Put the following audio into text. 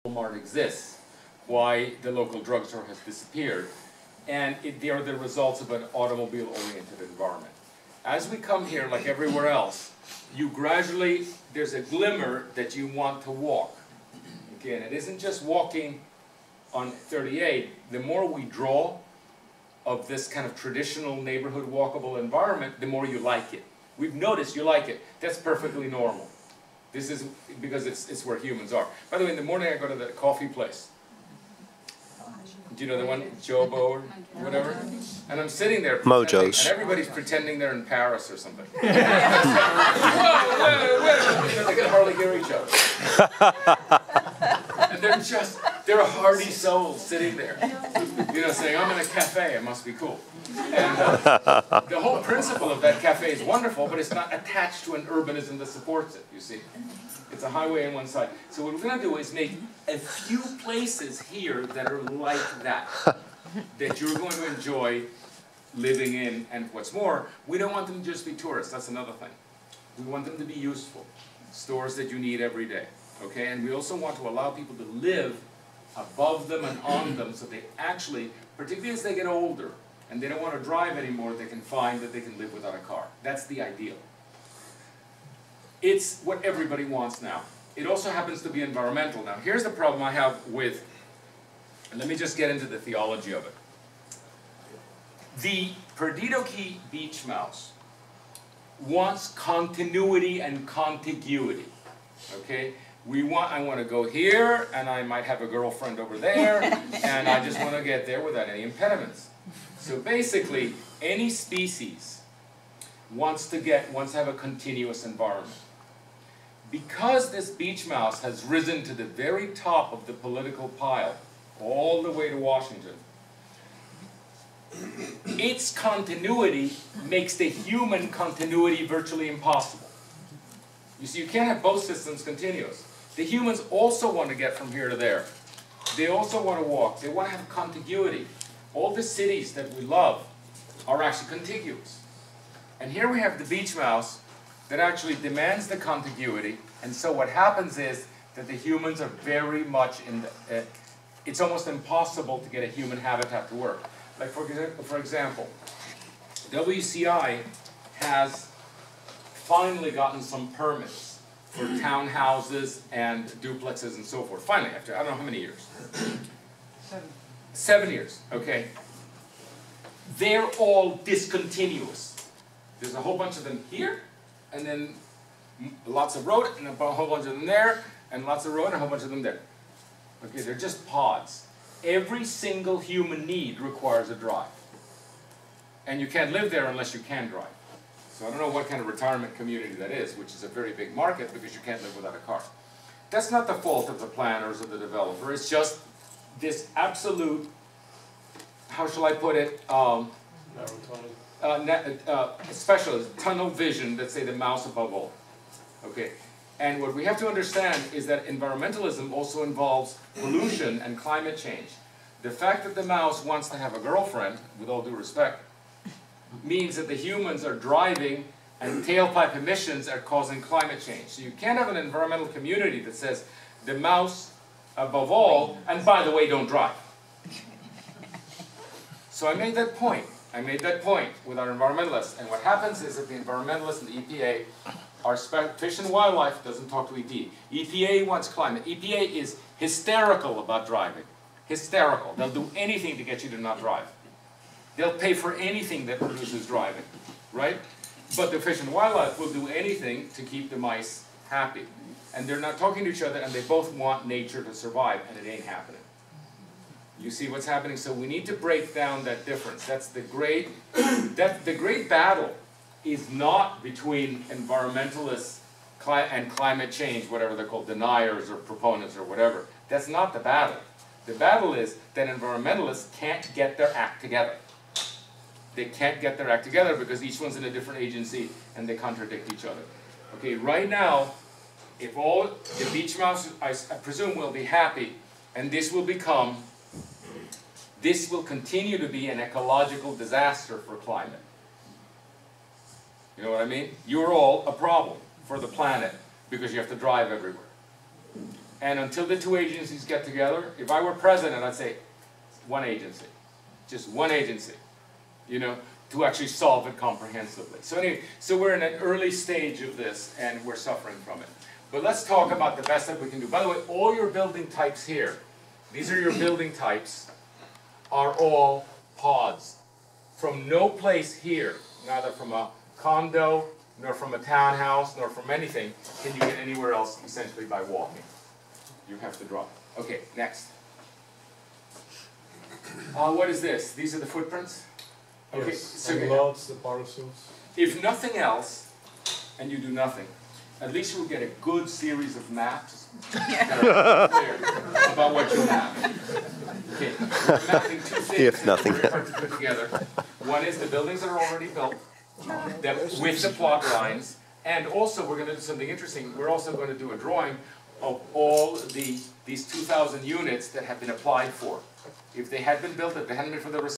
Walmart exists, why the local drugstore has disappeared, and they are the results of an automobile-oriented environment. As we come here, like everywhere else, you gradually, there's a glimmer that you want to walk. Again, it isn't just walking on 38. The more we draw of this kind of traditional neighborhood walkable environment, the more you like it. We've noticed you like it. That's perfectly normal. This is because it's where humans are. By the way, in the morning I go to the coffee place. Do you know the one, Jobo or whatever? And I'm sitting there, Mojo's, and everybody's pretending they're in Paris or something. Whoa, whoa. They can hardly hear each other. And they're a hardy soul sitting there, saying, I'm in a cafe, it must be cool. And the whole principle of that cafe is wonderful, but it's not attached to an urbanism that supports it, you see. It's a highway on one side. So what we're going to do is make a few places here that are like that, that you're going to enjoy living in. And what's more, we don't want them to just be tourists. That's another thing. We want them to be useful. Stores that you need every day. Okay? And we also want to allow people to live above them and on them so they actually, particularly as they get older, and they don't want to drive anymore, they can find that they can live without a car. That's the ideal. It's what everybody wants now. It also happens to be environmental. Now, here's the problem I have with, and let me just get into the theology of it. The Perdido key beach mouse wants continuity and contiguity. Okay? I want to go here, and I might have a girlfriend over there, and I just want to get there without any impediments. So basically, any species wants to have a continuous environment. Because this beach mouse has risen to the very top of the political pile, all the way to Washington, its continuity makes the human continuity virtually impossible. You see, you can't have both systems continuous. The humans also want to get from here to there. They also want to walk. They want to have contiguity. All the cities that we love are actually contiguous. And here we have the beach mouse that actually demands the contiguity, and so what happens is that the humans are very much in the, it's almost impossible to get a human habitat to work. Like for example, WCI has finally gotten some permits for townhouses and duplexes and so forth. Finally, after I don't know how many years. 7 years, okay. They're all discontinuous. There's a whole bunch of them here, and then lots of road, and a whole bunch of them there, and lots of road, and a whole bunch of them there. Okay, they're just pods. Every single human need requires a drive. And you can't live there unless you can drive. So I don't know what kind of retirement community that is, which is a very big market because you can't live without a car. That's not the fault of the planners or the developer. It's just this absolute, how shall I put it, specialist tunnel vision that say the mouse above all. Okay, and what we have to understand is that environmentalism also involves pollution and climate change. The fact that the mouse wants to have a girlfriend, with all due respect, means that the humans are driving and tailpipe emissions are causing climate change. So you can't have an environmental community that says the mouse above all, and by the way, don't drive. So I made that point. I made that point with our environmentalists, and what happens is that the environmentalists and the EPA are Fish and Wildlife doesn't talk to EPA. EPA wants climate. EPA is hysterical about driving. Hysterical. They'll do anything to get you to not drive. They'll pay for anything that produces driving, right? But the Fish and Wildlife will do anything to keep the mice happy. And they're not talking to each other, and they both want nature to survive, and it ain't happening. You see what's happening? So we need to break down that difference. That's the great battle is not between environmentalists and climate change, whatever they're called, deniers or proponents or whatever. That's not the battle. The battle is that environmentalists can't get their act together. They can't get their act together because each one's in a different agency and they contradict each other. Okay, right now, if all the beach mouse, I presume, will be happy, and this will continue to be an ecological disaster for climate. You know what I mean? You're all a problem for the planet because you have to drive everywhere. And until the two agencies get together, if I were president, I'd say, one agency. Just one agency, you know, to actually solve it comprehensively. So anyway, so we're in an early stage of this, and we're suffering from it. But let's talk about the best that we can do. By the way, all your building types here, these are your building types, are all pods. From no place here, neither from a condo, nor from a townhouse, nor from anything, can you get anywhere else essentially by walking. You have to drop. Okay, next. What is this? These are the footprints? Okay, Yes, so and lots, the parcels. if nothing else, and you do nothing, at least you will get a good series of maps that are clear about what you have. Okay, mapping two things If nothing very hard to put together. One is the buildings that are already built, that with the plot lines, and also we're going to do something interesting. We're also going to do a drawing of all these 2,000 units that have been applied for. If they had been built, if they hadn't been for the